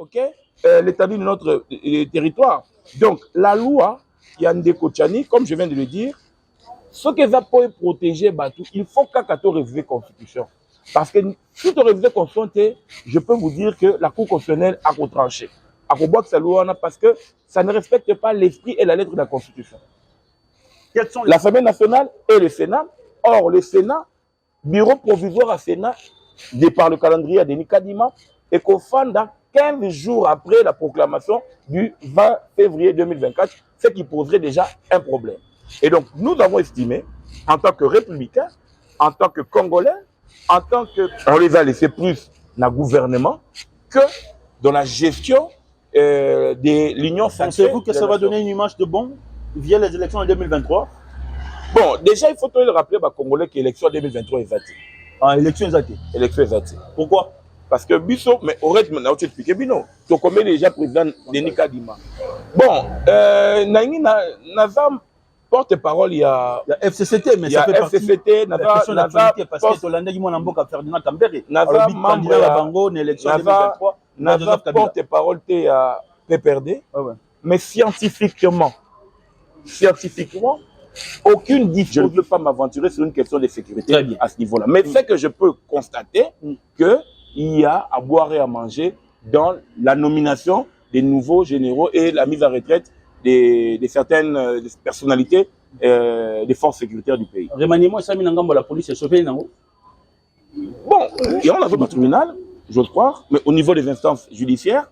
ok, l'étendue de notre territoire. Donc, la loi, Yande Kochani, comme je viens de le dire, ce que ça peut protéger Batou, il faut qu'à réviser la Constitution. Parce que si tu révises la Constitution, je peux vous dire que la Cour constitutionnelle a retranché. Parce que ça ne respecte pas l'esprit et la lettre de la Constitution. L'Assemblée nationale et le Sénat. Or, le Sénat, bureau provisoire à Sénat, de par le calendrier de Denis Kadima, et qu'on fonda 15 jours après la proclamation du 20 février 2024, ce qui poserait déjà un problème. Et donc, nous avons estimé, en tant que républicains, en tant que Congolais, en tant que... On les a laissés plus dans le gouvernement que dans la gestion de l'Union sacrée. Pensez-vous que ça va donner une image de bon via les élections en 2023? Bon, déjà, il faut le rappeler aux Congolais que l'élection 2023 est zatée. Ah, élection est zatée. Élection est zatée. Pourquoi? Parce que Bisso, mais au rythme, on a expliqué, Bino. Tu connais déjà le président Denis Kadima. Bon, Nazam porte-parole, il y a FCCT, mais ça fait partie FCCT, de la question d'actualité, parce que Tolanda Gimon Mboka Ferdinand Tambere, Nazam candidat à Bango, une élection 2023, Nazam porte-parole à PPRD, mais scientifiquement, aucune difficulté. Je ne veux pas m'aventurer sur une question de sécurité à ce niveau-là. Mais c'est que je peux constater qu'il y a à boire et à manger dans la nomination des nouveaux généraux et la mise en retraite de certaines personnalités des forces sécuritaires du pays. Remaniement, ça la police est sauvée, non? Bon, il y a un autre tribunal, j'ose croire, mais au niveau des instances judiciaires.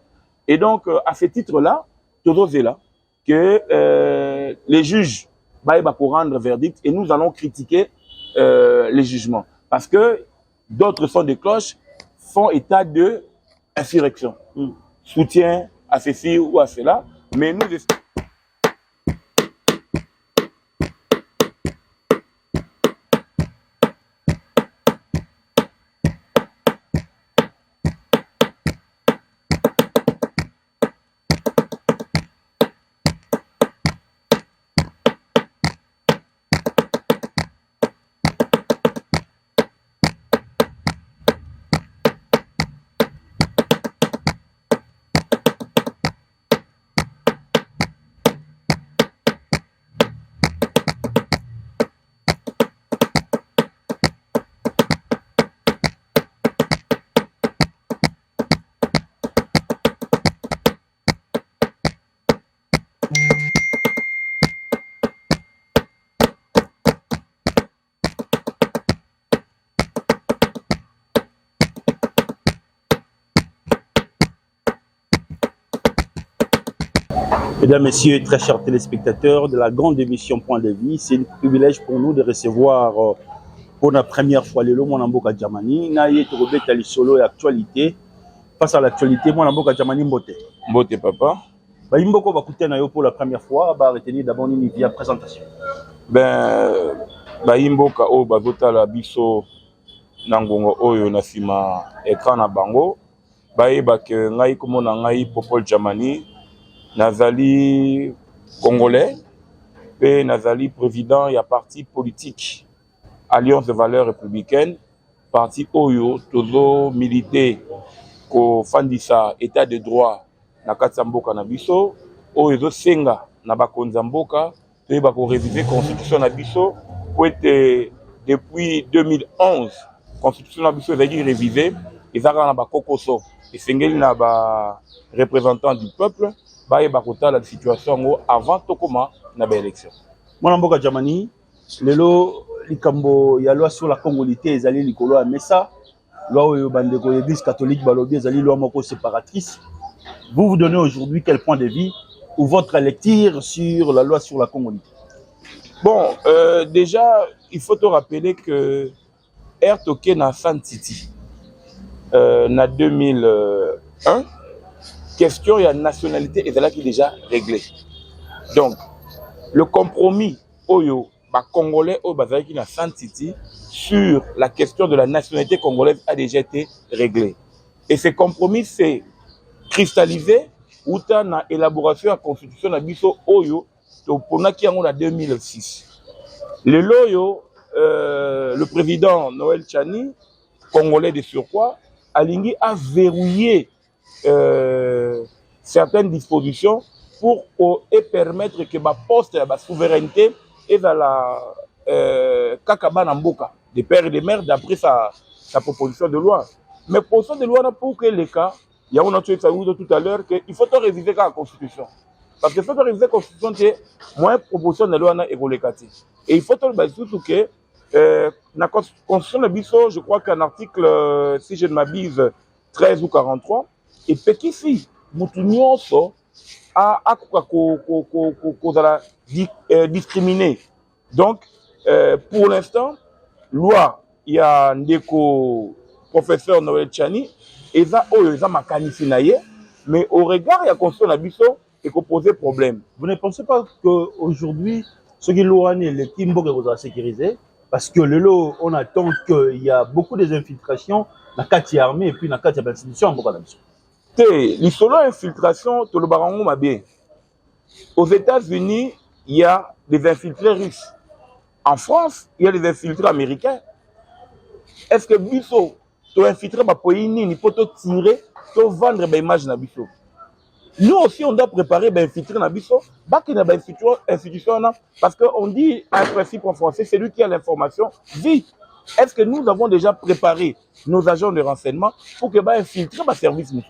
Et donc, à ce titre-là, toujours c'est là que les juges pour rendre verdict et nous allons critiquer les jugements. Parce que d'autres sons de cloche font état de insurrection. Soutien à ceci ou à cela. Mais nous... Mesdames, Messieurs, très chers téléspectateurs de la grande émission Point de Vie, c'est un privilège pour nous de recevoir pour la première fois le Mwanamboka Djamani. Naye Torobeta Lisolo et actualité. Face à l'actualité, Mwanamboka Djamani Mbote. Mbote, papa. Imboko va écouter Nayo pour la première fois, va retenir d'abord une via présentation. Ben, Imboka o bazota la biso nangongo oyo na sima écran na bango. Ba ke ngai komona ngai Popol Djamani. Nazali congolais, et Nazali président, il y a parti politique, Alliance de valeurs républicaines, parti Oyo, Tozo milité, ko fandisa état de droit, na Katsamboka na biso, Oyo Senga, na Bakonzamboka, et bako réviser constitution na biso, pour être depuis 2011, constitution na biso est révisée, et ça na Bakokoso, et Sengeli na ba représentant du peuple. La situation avant Tokoma na ba élection. Mwanamboka Djamani, lelo likambo ya loi sur la congolité ezali likolo ya mesa, loi oyo bandeko l'église catholique balobi ezali loi moko séparatrice. Vous donnez aujourd'hui quel point de vue ou votre lecture sur la loi sur la congolité? Bon, déjà, il faut te rappeler que Ertoke na Santiti na 2001, question et la nationalité est là qui est déjà réglée. Donc, le compromis Oyo, Congolais au Bazaki na Santiti sur la question de la nationalité congolaise a déjà été réglé. Et ce compromis s'est cristallisé ou dans l'élaboration de la constitution de Bisso Oyo, pour qui en 2006. Le Loyo, le président Noël Tchani, congolais de surcroît, a verrouillé certaines dispositions pour et permettre que ma poste la souveraineté et dans la Kakaba Namboka, des pères et des mères, d'après sa proposition de loi. Mais proposition de loi, pour que les cas, il y a un autre tout à l'heure, qu'il faut réviser la Constitution. Parce qu'il faut réviser la Constitution, c'est moins proposition de loi et et il faut surtout que la Constitution de Bisso, je crois qu'un article, si je ne m'abuse, 13 ou 43, et Pekisi, Moutounionso, a discriminé. Donc, pour l'instant, loi, il y a un professeur Noël Chani, et ça, mais au regard, il y a Constitution de Bisso et qu'on posait problème. Vous ne pensez pas qu'aujourd'hui, ce qui l'ont les Kimbo que sécurisé, parce que le lot, on attend qu'il y a beaucoup d'infiltrations dans la carte armée et puis dans la carte d'institution. Les solo infiltrations, tout le baron m'a bien. Aux États-Unis, il y a des infiltrés russes. En France, il y a des infiltrés américains. Est-ce que Bisso, tu infiltré ma poïni, ni pour te tirer, tu vendre des images na Bisso? Nous aussi, on doit préparer des infiltrés na Bisso. Baki na institution, parce qu'on dit un principe en français, c'est lui qui a l'information vite. Est-ce que nous avons déjà préparé nos agents de renseignement pour que bah infiltrer ma service nous?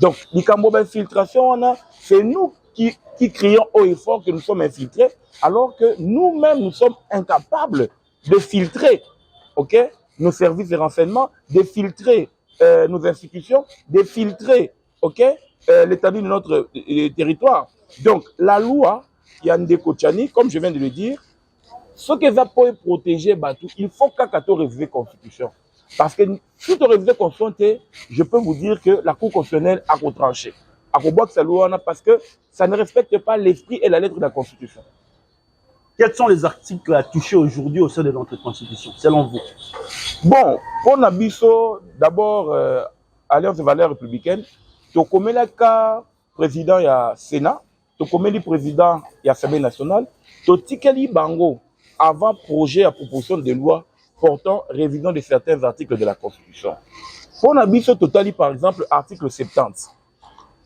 Donc, l'infiltration, c'est nous qui crions haut et fort que nous sommes infiltrés, alors que nous-mêmes, nous sommes incapables de filtrer, okay, nos services de renseignement, de filtrer nos institutions, de filtrer, okay, l'établi de notre territoire. Donc, la loi, Yande Kochani, comme je viens de le dire, ce que va protéger Batou, il faut qu'à réviser la Constitution. Parce que si tu révises la Constitution, je peux vous dire que la Cour constitutionnelle a tranché. Parce que ça ne respecte pas l'esprit et la lettre de la Constitution. Quels sont les articles à toucher aujourd'hui au sein de notre Constitution, selon vous? Bon, pour Nabiso, d'abord, Alliance des valeurs républicaines, tu connais le cas président il y a Sénat, tu connais le président il y a Assemblée nationale, tu tikeli bango avant projet à proposition de loi portant révision de certains articles de la Constitution. Pour Nabiso, totali par exemple, article 70.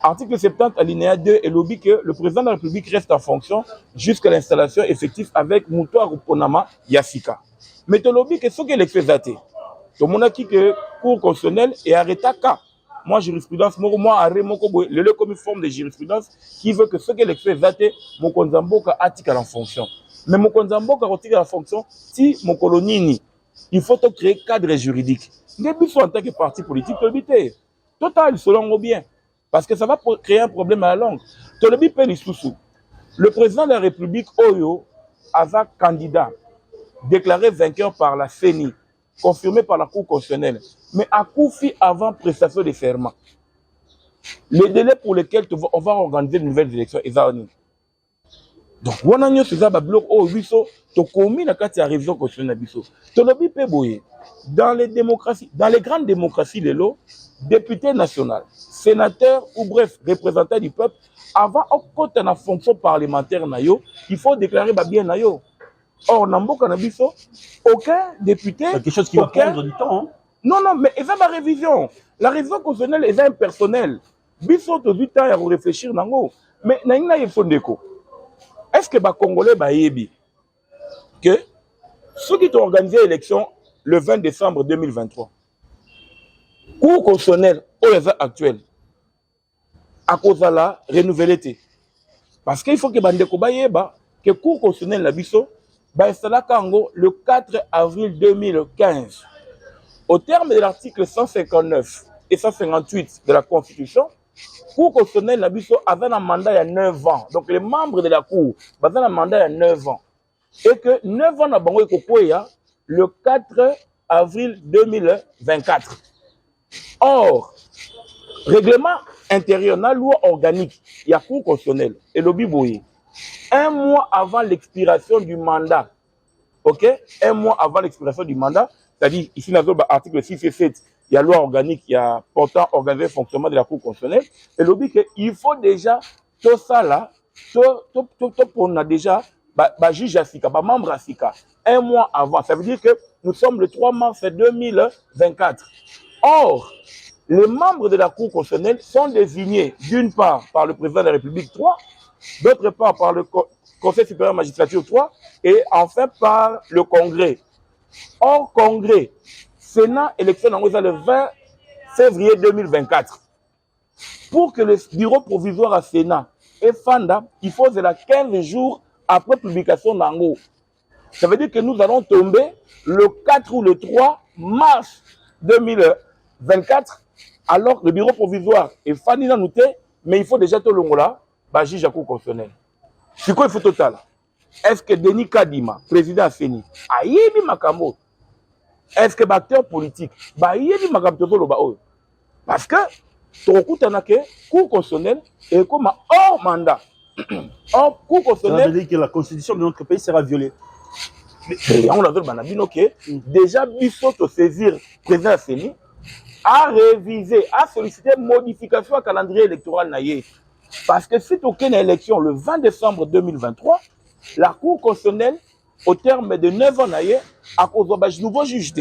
Article 70, alinéa 2, et lobby que le président de la République reste en fonction jusqu'à l'installation effective avec Moutoua Ruponama Yassika. Mais tu lobby que ce qui est l'expédiaté. Tout le monde a dit que Cour constitutionnelle est arrêté cas. Moi, jurisprudence, moi, arrêt, le comme une forme de jurisprudence qui veut que ce qui est l'expédiaté, mon konzamboka a en fonction. Mais mon konzamboka a en fonction si mon colonini, il faut créer cadre juridique. Début en tant que parti politique, tu total, selon bien. Parce que ça va créer un problème à la langue. Le président de la République, Oyo, a candidat, déclaré vainqueur par la CENI, confirmé par la Cour constitutionnelle, mais à Koufi avant prestation de serment. Le délai pour lequel on va organiser de nouvelles élections est à donc, on a un bloc au Bisso, tu commis la carte de révision constitutionnelle Bisso. Dans les démocraties, dans les grandes démocraties, les lots, député national, sénateur ou bref, représentant du peuple, avant de la fonction parlementaire, il faut déclarer bien nayo. Or, Namboka Nabiso, aucun député. Quelque chose qui va prendre du temps. Hein? Non, non, mais c'est ma révision. La révision constitutionnelle est impersonnelle. Biso, tu as du temps à réfléchir. Mais il faut déco. Est-ce que les Congolais bayebi que ceux qui ont organisé l'élection le 20 décembre 2023, Cour constitutionnelle actuelle, à cause de la renouvelée, parce qu'il faut que Bandeko bayeba que Cour constitutionnelle la biso installa Kango le 4 avril 2015. Au terme de l'article 159 et 158 de la Constitution, Cour constitutionnelle la biso avait un mandat il y a 9 ans. Donc les membres de la Cour avaient un mandat il y a 9 ans. Et que 9 ans na bango ekokoya le 4 avril 2024. Or, règlement intérieur, la loi organique, il y a Cour constitutionnelle et le Biboye. Un mois avant l'expiration du mandat, ok? Un mois avant l'expiration du mandat, c'est-à-dire ici dans l'article 6 et 7, il y a loi organique, il y a pourtant organisé le fonctionnement de la Cour constitutionnelle. Et le but qu'il faut déjà tout ça là, on a déjà juge à Sika, membre à Sika, un mois avant. Ça veut dire que nous sommes le 3 mars 2024. Or, les membres de la Cour constitutionnelle sont désignés d'une part par le président de la République 3, d'autre part par le Conseil supérieur de la magistrature 3 et enfin par le Congrès. Hors Congrès, Sénat, élection le 20 février 2024. Pour que le bureau provisoire à Sénat et Fanda, il faut 15 jours après publication d'Ango. Ça veut dire que nous allons tomber le 4 ou le 3 mars 2024, alors le bureau provisoire est Fanda noté, mais il faut déjà tout le monde là, juge à Cour constitutionnelle. C'est quoi il faut total? Est-ce que Denis Kadima, président Séni, a yébi makambo? Est-ce que l'acteur politique, yébi makambo? Parce que la Cour constitutionnelle est comme hors mandat. Or, Cour constitutionnelle. Ça veut dire que la constitution de notre pays sera violée. On a dit déjà, Bissot saisir le président Séni a révisé, a sollicité modification au calendrier électoral. Parce que si tu as une élection le 20 décembre 2023, la Cour constitutionnelle, au terme de 9 ans, a cause de nouveau juge.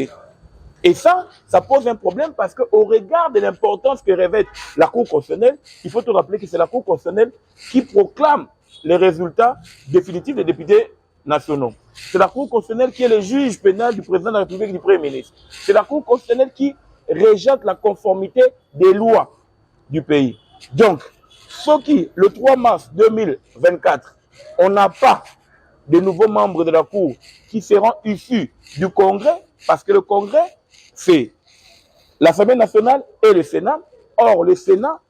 Et ça pose un problème parce qu'au regard de l'importance que revêt la Cour constitutionnelle, il faut te rappeler que c'est la Cour constitutionnelle qui proclame les résultats définitifs des députés nationaux. C'est la Cour constitutionnelle qui est le juge pénal du président de la République et du Premier ministre. C'est la Cour constitutionnelle qui rejette la conformité des lois du pays. Donc, ce qui, le 3 mars 2024, on n'a pas de nouveaux membres de la Cour qui seront issus du Congrès, parce que le Congrès, c'est l'Assemblée nationale et le Sénat. Or, le Sénat,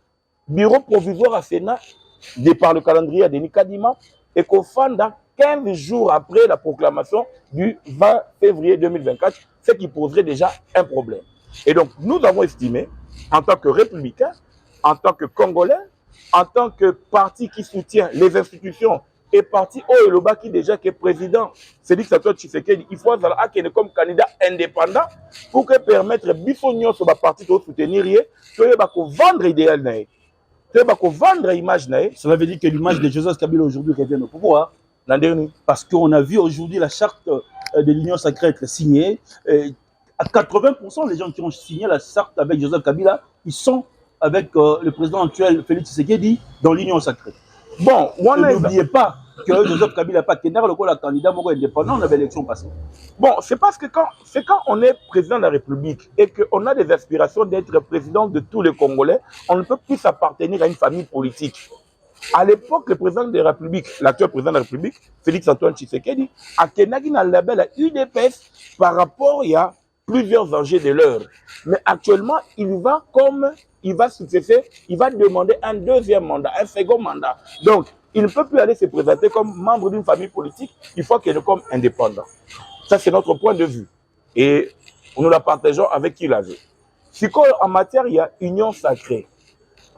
bureau provisoire à Sénat, par le calendrier à Denis Kadima, et qu'au Fanda, 15 jours après la proclamation du 20 février 2024, ce qui poserait déjà un problème. Et donc, nous avons estimé, en tant que républicains, en tant que Congolais, en tant que parti qui soutient les institutions et parti Oeloba qui déjà est président, c'est dit que ça doit Tshisekedi, il faut qu'il comme candidat indépendant pour que permettre Bissonio sur la partie de soutenir, que vendre idéal, que vendre image. Cela veut dire que l'image de Joseph Kabila aujourd'hui revient au pouvoir. Parce qu'on a vu aujourd'hui la charte de l'Union sacrée être signée. À 80%, les gens qui ont signé la charte avec Joseph Kabila, ils sont avec le président actuel Félix Tshisekedi dans l'Union sacrée. Bon, n'oubliez pas que Joseph Kabila n'a pas été le candidat indépendant dans l'élection passée. Bon, c'est parce que quand on est président de la République et qu'on a des aspirations d'être président de tous les Congolais, on ne peut plus appartenir à une famille politique. À l'époque, le président de la République, l'actuel président de la République, Félix Antoine Tshisekedi, a Kenagi dans le label à UDPS par rapport à plusieurs enjeux de l'heure. Mais actuellement, il va succéder, il va demander un deuxième mandat, un second mandat. Donc, il ne peut plus aller se présenter comme membre d'une famille politique, il faut qu'il soit comme indépendant. Ça, c'est notre point de vue. Et nous la partageons avec qui la veut. Si en matière, il y a union sacrée.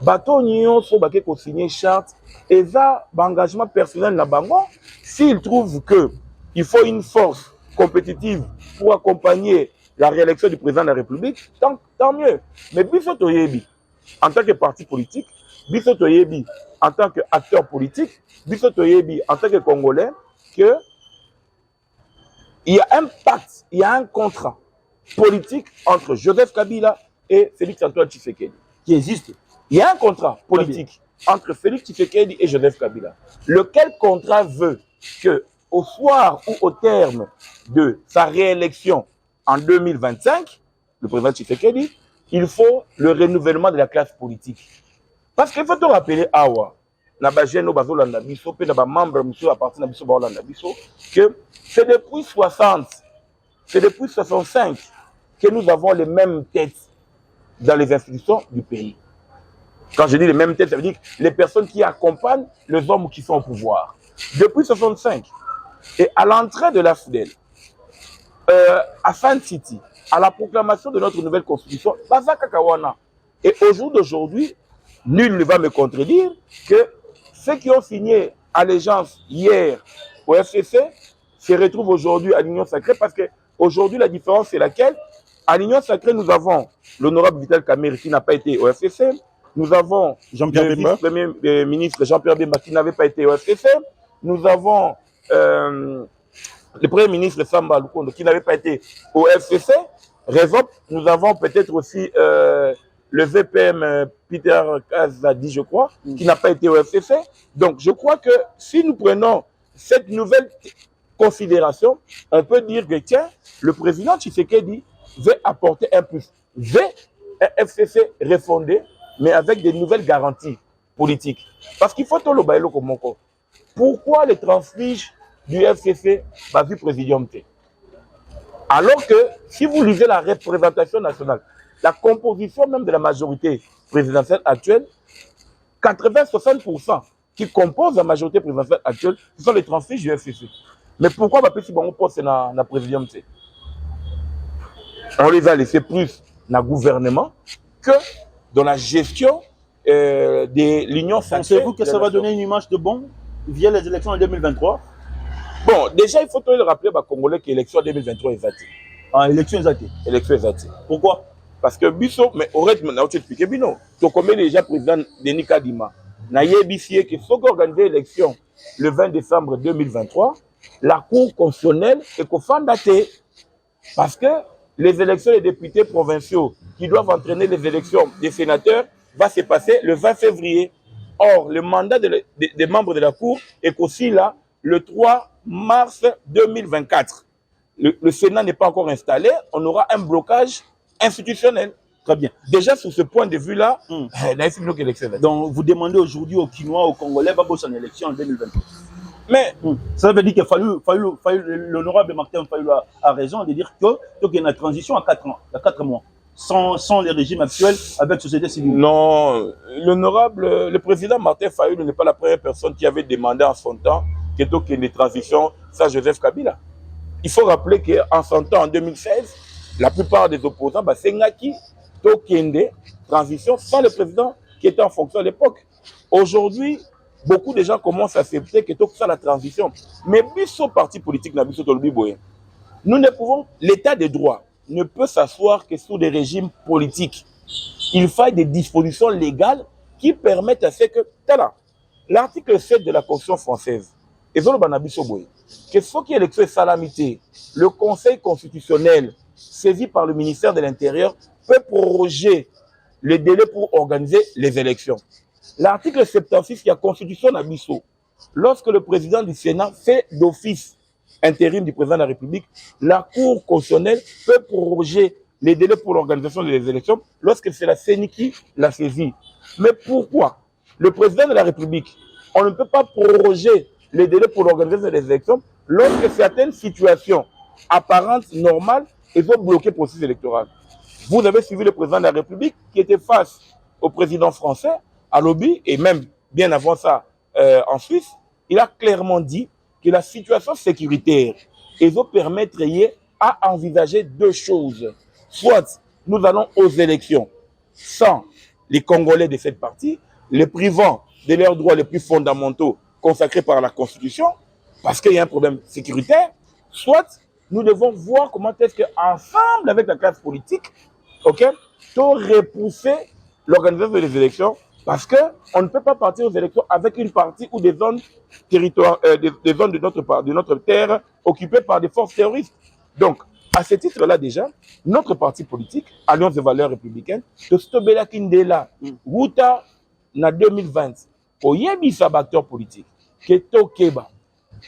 Bateau union, faut signer charte, et ça, engagement personnel na bango, s'il trouve que il faut une force compétitive pour accompagner la réélection du président de la République, tant mieux. Mais Bisso Toyebi, en tant que parti politique, Bisso Toyebi, en tant qu'acteur politique, Bisso Toyebi, en tant que Congolais, qu'il y a un pacte, il y a un contrat politique entre Joseph Kabila et Félix Antoine Tshisekedi. Qui existe. Il y a un contrat politique entre Félix Tshisekedi et Joseph Kabila. Lequel contrat veut que, au soir ou au terme de sa réélection en 2025, le président Tshisekedi, il faut le renouvellement de la classe politique. Parce qu'il faut te rappeler, que c'est depuis 60, c'est depuis 65 que nous avons les mêmes têtes dans les institutions du pays. Quand je dis les mêmes têtes, ça veut dire les personnes qui accompagnent les hommes qui sont au pouvoir. Depuis 65, et à l'entrée de la FDL, à Fan City, à la proclamation de notre nouvelle constitution, et au jour d'aujourd'hui, nul ne va me contredire que ceux qui ont signé allégeance hier au FCC se retrouvent aujourd'hui à l'Union sacrée parce qu'aujourd'hui, la différence c'est laquelle? À l'Union sacrée, nous avons l'honorable Vital Kamerhe qui n'a pas été au FCC. Nous avons le vice-premier ministre Jean-Pierre Bemba qui n'avait pas été au FCC. Nous avons le premier ministre Samba Lukonde qui n'avait pas été au FCC. Nous avons peut-être aussi le VPM Peter Kazadi, je crois, qui n'a pas été au FCC. Donc, je crois que si nous prenons cette nouvelle considération, on peut dire que, tiens, le président Tshisekedi veut apporter un plus. Veut un FCC refondé, mais avec des nouvelles garanties politiques. Parce qu'il faut tout le bailler comme encore. Pourquoi les transfuges du FCC va vu présidium T? Alors que, si vous lisez la représentation nationale, la composition même de la majorité présidentielle actuelle, 80-60% qui composent la majorité présidentielle actuelle, ce sont les transfuges du FCC. Mais pourquoi va petit bon poste dans la présidium T? On les a laissés plus dans le gouvernement que dans la gestion de l'Union sacrée. Pensez-vous que ça va donner une image de bon via les élections en 2023? Bon, déjà, il faut le rappeler aux Congolais que l'élection 2023 est votée. Ah, élection est votée. Élection est votée. Pourquoi? Parce que Bisso, mais au rythme, on a expliqué, Bino. Tu connais déjà président Denis Kadima. Na yebisie que ce qui organisé l'élection le 20 décembre 2023, la Cour constitutionnelle est cofondatée. Parce que les élections des députés provinciaux qui doivent entraîner les élections des sénateurs va se passer le 20 février. Or, le mandat des membres de la Cour est aussi là le 3 mars 2024. Le Sénat n'est pas encore installé, on aura un blocage institutionnel. Très bien. Déjà, sur ce point de vue-là, donc vous demandez aujourd'hui aux Kinois, aux Congolais, va bosser en élection en 2023. Mais ça veut dire qu'il l'honorable Martin Fayulu a raison de dire qu'il y a une transition à 4 ans, à 4 mois, sans le régime actuel avec société civile. Non, le président Martin Fayulu n'est pas la première personne qui avait demandé en son temps qu'il y ait une transition sans Joseph Kabila. Il faut rappeler qu'en son temps, en 2016, la plupart des opposants, c'est Ngaki, Tokende, transition sans le président qui était en fonction à l'époque. Aujourd'hui, beaucoup de gens commencent à accepter que tout ça la transition. Mais biso parti politique na biso tolobi boye. Nous ne pouvons, l'état de droit ne peut s'asseoir que sous des régimes politiques. Il faut des dispositions légales qui permettent à ce que, l'article 7 de la Constitution française, et que ce qui est élection salamité, le Conseil constitutionnel, saisi par le ministère de l'Intérieur, peut proroger les délais pour organiser les élections. L'article 76 de la Constitution d'Abisso, lorsque le président du Sénat fait d'office intérim du président de la République, la Cour constitutionnelle peut proroger les délais pour l'organisation des élections lorsque c'est la CENI qui l'a saisi. Mais pourquoi le président de la République, on ne peut pas proroger les délais pour l'organisation des élections lorsque certaines situations apparentes, normales, et vont bloquer le processus électoral? Vous avez suivi le président de la République qui était face au président français à lobby, et même bien avant ça en Suisse, il a clairement dit que la situation sécuritaire va permettre à envisager deux choses. Soit nous allons aux élections sans les Congolais de cette partie, les privant de leurs droits les plus fondamentaux consacrés par la Constitution, parce qu'il y a un problème sécuritaire, soit nous devons voir comment est-ce qu'ensemble avec la classe politique, pour repousser l'organisation des élections, parce qu'on ne peut pas partir aux élections avec une partie ou des zones des zones de notre terre occupées par des forces terroristes. Donc, à ce titre-là déjà, notre parti politique, Alliance des valeurs républicaines, de Stobela Kindela, Wuta, na 2020, au yebisa acteur politique, qui est Tokeba,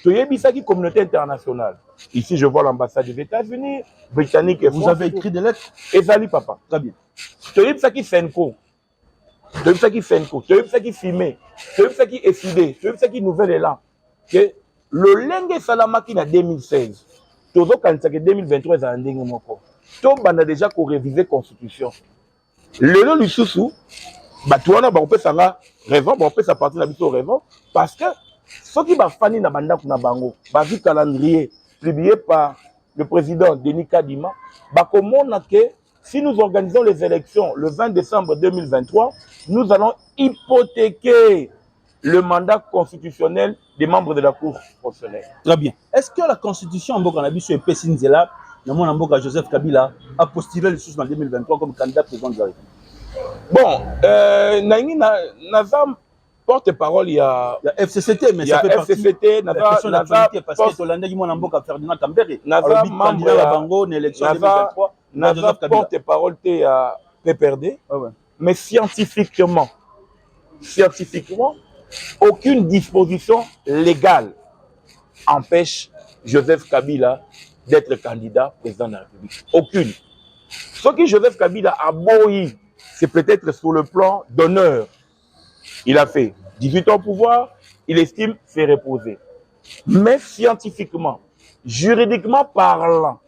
au yebisa qui communauté internationale. Ici, je vois l'ambassade des États-Unis, britannique et vous avez écrit des lettres? Ezali, papa. Très bien. Tu as ça qui Senko. Tu as ça qui Senko. Tu as ça qui filmé. Tu as ça qui Efidé. Tu as ça qui Nouvelle Élan. Que le Lengue Salama qui en 2016, tout le monde que 2023 est en dingue moko. Tout le monde a déjà révisé la Constitution. Le nom du sous-sous, on peut savoir raison, on peut partir de la raison, parce que ceux qui va fanny na banda kuna bango, va vu calendrier publié par le président Denis Kadima, comment on a que si nous organisons les élections le 20 décembre 2023, nous allons hypothéquer le mandat constitutionnel des membres de la Cour constitutionnelle. Très bien. Est-ce que la Constitution en Bokanabiso et Pessinzela, dans Mboka Joseph Kabila, a postulé le sous en 2023 comme candidat président de la République? Bon, Nazam porte-parole, il y a FCCT, mais ça fait partie de la question de l'actualité, parce que Tolanda qui m'a Mboka Ferdinand Tambere, Nazam candidat à Bango, l'élection 2023, Nazam porte-parole à PPRD. Mais scientifiquement, aucune disposition légale empêche Joseph Kabila d'être candidat président de la République. Aucune. Ce que Joseph Kabila a boyi, c'est peut-être sur le plan d'honneur. Il a fait 18 ans au pouvoir, il estime se reposer. Mais scientifiquement, juridiquement parlant,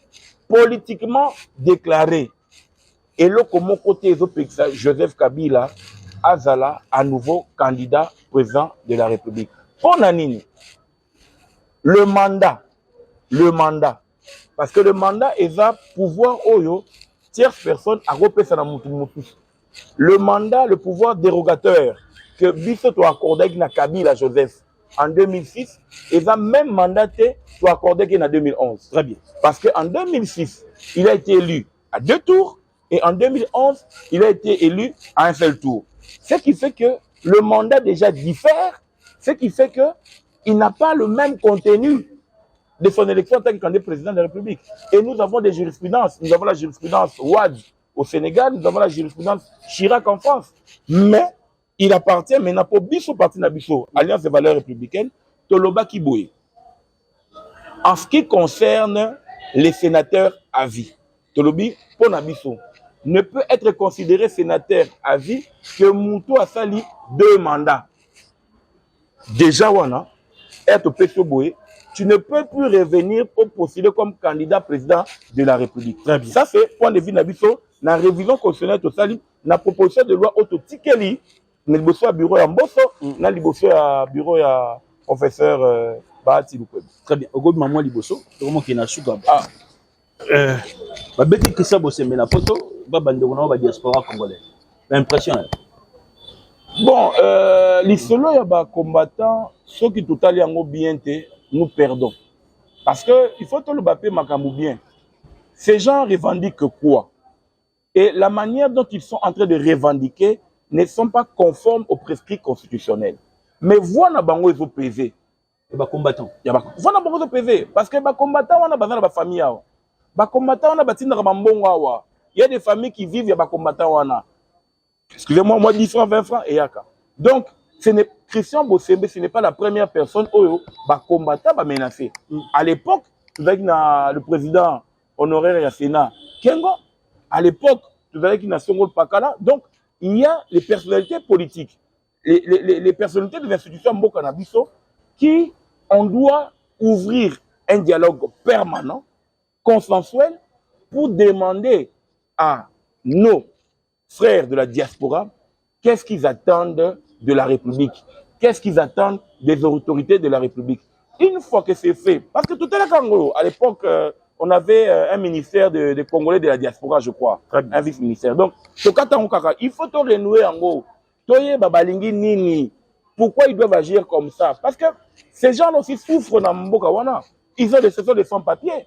politiquement déclaré, et là, comme côté Joseph Kabila, Azala, à nouveau candidat président de la République. Pour Nanini, le mandat, parce que le mandat est un pouvoir oyo, tierce personne a repéré ça dans le mandat, le pouvoir dérogateur que Bissot a accordé avec Kabila Joseph en 2006, et ça même mandaté soit accordé qu'en 2011. Très bien. Parce qu'en 2006, il a été élu à 2 tours, et en 2011, il a été élu à un seul tour. Ce qui fait que le mandat déjà diffère, ce qui fait qu'il n'a pas le même contenu de son élection en tant que candidat président de la République. Et nous avons des jurisprudences. Nous avons la jurisprudence Ouad au Sénégal, nous avons la jurisprudence Chirac en France. Mais il appartient maintenant pour Bisso Parti Nabisso, Alliance des valeurs républicaines, Toloba Kiboé. En ce qui concerne les sénateurs à vie, Tolobi pour Nabisso ne peut être considéré sénateur à vie que Moutou a sali 2 mandats. Déjà, Wana, être Boé, tu ne peux plus revenir pour postuler comme candidat président de la République. Très bien. Ça, c'est point de vue Nabisso, la révision constitutionnelle totale, la proposition de loi auto-tikeli, na liboso ya bureau ya Mbosso, na liboso ya bureau ya professeur Bahati Lukwebo. Très bien. Au goût de maman liboso, comment qu'il a souga. Bah bête que ça bosse mais la photo, bah bande on va diaspora congolais. L'impression. Bon, l'isolo ya ba combattant, ceux qui tout à l'heure bien te, nous perdons. Parce que il faut tout le bapé makamou bien. Ces gens revendiquent quoi? Et la manière dont ils sont en train de revendiquer ne sont pas conformes aux prescrits constitutionnels. Mais voilà bango ils ont pesé. Et bah combattant. Voilà bango ils ont pesé. Parce que bah combattant on a besoin de la famille. Bah combattant on a besoin de la il y a des familles qui vivent, il y a des combattants. Excusez-moi, moi 10 francs, 20 francs et yaka. Donc, Christian Bossembe, ce n'est pas la première personne où les combattants sont menacés. À l'époque, avec le président honoraire du Sénat, Kengo, à l'époque, avec Songol Pakala. Donc, il y a les personnalités politiques, les personnalités des institutions Mbokanabiso qui, on doit ouvrir un dialogue permanent, consensuel, pour demander à nos frères de la diaspora qu'est-ce qu'ils attendent de la République, qu'est-ce qu'ils attendent des autorités de la République. Une fois que c'est fait, parce que tout à l'heure, à l'époque, on avait un ministère de Congolais de la diaspora, je crois, un vice-ministère. Donc, il faut tout renouer en gros. Pourquoi ils doivent agir comme ça? Parce que ces gens aussi souffrent dans Mboka Wana. Ils ont des sessions de sans-papiers.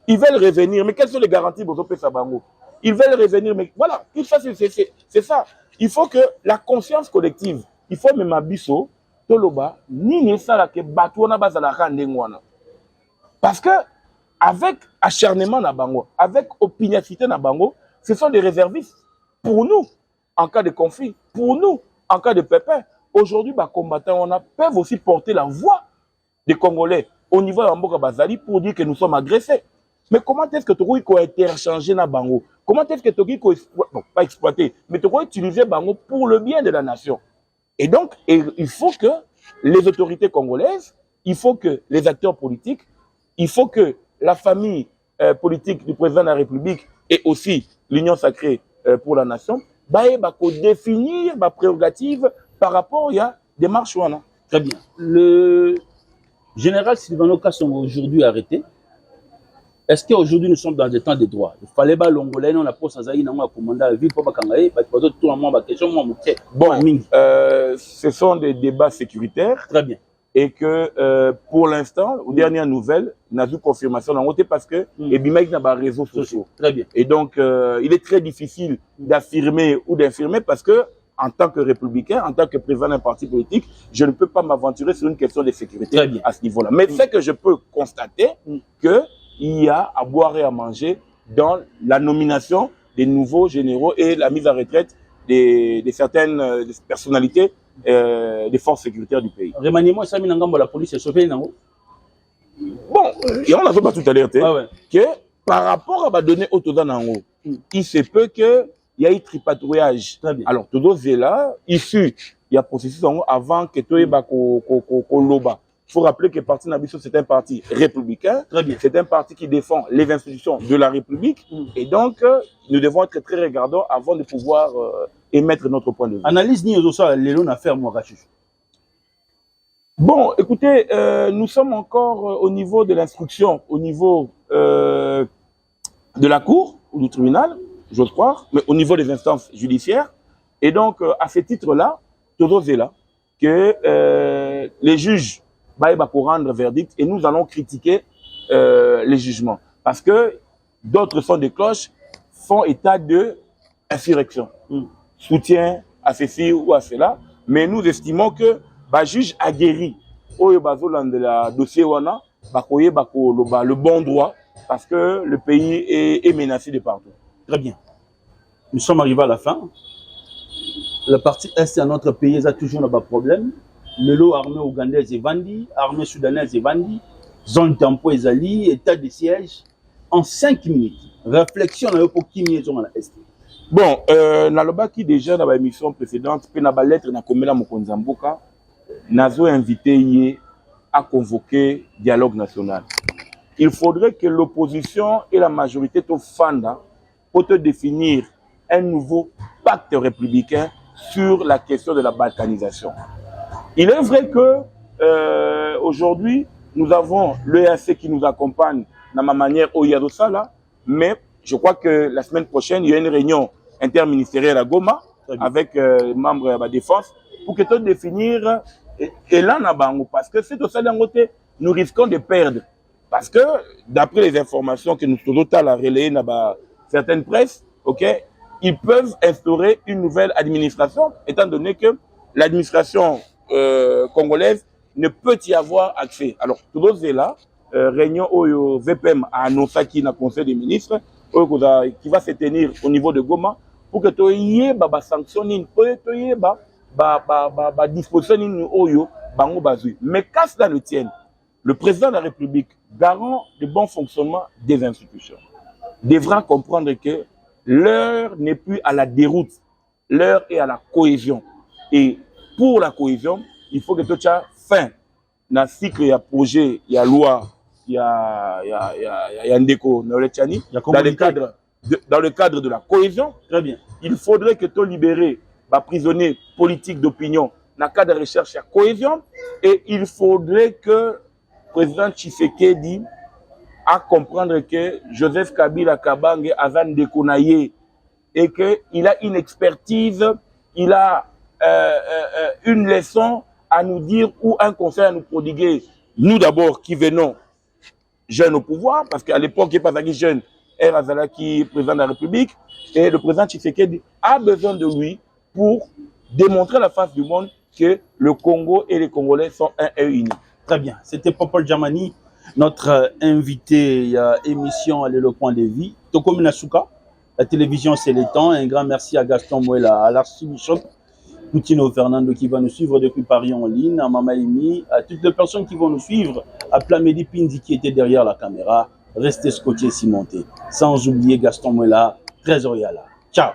Ils veulent revenir, mais quelles sont les garanties pour Sabango? Ils veulent revenir, mais voilà, tout ça, c'est ça. Il faut que la conscience collective, il faut même abisso, toloba, ni ça que batouana bazalaka ndengwana. Parce que, avec acharnement na bango, avec opiniâtreté na bango, ce sont des réservistes. Pour nous, en cas de conflit, pour nous, en cas de pépin, aujourd'hui, les combattants peuvent aussi porter la voix des Congolais au niveau de Mboka Bazali pour dire que nous sommes agressés. Mais comment est-ce que tu peux interchanger na bango? Comment est-ce que tu peux pas exploiter, mais tu peux utiliser bango pour le bien de la nation? Et donc, il faut que les autorités congolaises, il faut que les acteurs politiques, il faut que la famille politique du président de la République et aussi l'Union sacrée pour la nation, définir ma prérogative par rapport à des marches. Très bien. Le général Sylvano Kasongo aujourd'hui arrêté. Est-ce qu'aujourd'hui nous sommes dans des temps de droit? Il fallait pas l'ongolais, on a posé ça, on a commandé à vivre pour pas tout le monde question. Bon, ce sont des débats sécuritaires. Très bien. Et que pour l'instant, aux dernières nouvelles, on a vu confirmation dans côté parce que Ebimaïk n'a pas réseaux sociaux. Très bien. Et donc, il est très difficile d'affirmer ou d'infirmer parce que, en tant que républicain, en tant que président d'un parti politique, je ne peux pas m'aventurer sur une question de sécurité à ce niveau-là. Mais c'est que je peux constater que il y a à boire et à manger dans la nomination des nouveaux généraux et la mise en retraite de certaines personnalités des forces sécuritaires du pays. Remaniement, ça m'a dit la police est sauvée, non? Bon, et on a pas tout alerté que par rapport à ma donnée autodanango, il se peut que il y a eu tripatouillage. Alors, tout est là, issu, il y a processus avant que tout est loba. Il faut rappeler que le parti Nabiso, c'est un parti républicain. C'est un parti qui défend les institutions de la République. Et donc, nous devons être très regardants avant de pouvoir émettre notre point de vue. Analyse ni aux l'élo affaire moi Bon, écoutez, nous sommes encore au niveau de l'instruction, au niveau de la cour ou du tribunal, j'ose croire, mais au niveau des instances judiciaires. Et donc, à ce titre-là, tout est là, que les juges pour rendre verdict et nous allons critiquer les jugements. Parce que d'autres sons de cloche font état de insurrection, soutien à ceci ou à cela, mais nous estimons que le juge aguerri au dossier le bon droit parce que le pays est menacé de partout. Très bien. Nous sommes arrivés à la fin. La partie est à notre pays, il a toujours un problème. Le lot armé ougandais est vendu, armée soudanaise est vendu, zone tempo est allée, état de siège. En 5 minutes, réflexion pour qui est dans la Est. Bon, naloba qui déjà dans l'émission précédente, puis dans la lettre na komela Mokonzamboka, nazo invité à convoquer dialogue national. Il faudrait que l'opposition et la majorité de Fanda pour te définir un nouveau pacte républicain sur la question de la balkanisation. Il est vrai que aujourd'hui, nous avons l'EAC qui nous accompagne dans ma manière au Yadosala, mais je crois que la semaine prochaine, il y a une réunion interministérielle à Goma avec les membres de la défense pour que tout définir et là, parce que c'est au sein d'un côté, nous risquons de perdre. Parce que, d'après les informations que nous sommes à relayer dans certaines presses, ils peuvent instaurer une nouvelle administration, étant donné que l'administration congolaise ne peut y avoir accès. Alors, tout le monde est là, réunion au VPM à Anosaki, dans le Conseil des ministres, qui va se tenir au niveau de Goma, pour que tu aies des sanctions, disposition mais qu'à cela ne tienne, le président de la République, garant du bon fonctionnement des institutions, devra comprendre que l'heure n'est plus à la déroute, l'heure est à la cohésion. Et pour la cohésion, il faut que tu aies fin dans le cycle, il y a projet, il y a loi, il y a Ndeko, dans le cadre de la cohésion. Très bien. Il faudrait que tu libères les prisonniers politiques d'opinion dans le cadre de recherche et cohésion. Et il faudrait que le président Tshisekedi a comprendre que Joseph Kabila Kabange Azan Dekonaye et qu'il a une expertise, il a une leçon à nous dire ou un conseil à nous prodiguer. Nous d'abord qui venons jeunes au pouvoir, parce qu'à l'époque, il n'y a pas de jeune, Azalaki, président de la République, et le président Tshisekedi a besoin de lui pour démontrer à la face du monde que le Congo et les Congolais sont un et unis. Très bien. C'était Popol Djamani, notre invité à émission Aller le point de vie. Tokomi Nasuka, la télévision c'est le temps. Un grand merci à Gaston Mouela, à l'archibishop Poutino Fernando qui va nous suivre depuis Paris en ligne, à Mama Emi, à toutes les personnes qui vont nous suivre, à Plamedi Pindi qui était derrière la caméra. Restez scotchés cimentés. Sans oublier Gaston Mouela, trésorier là. Ciao.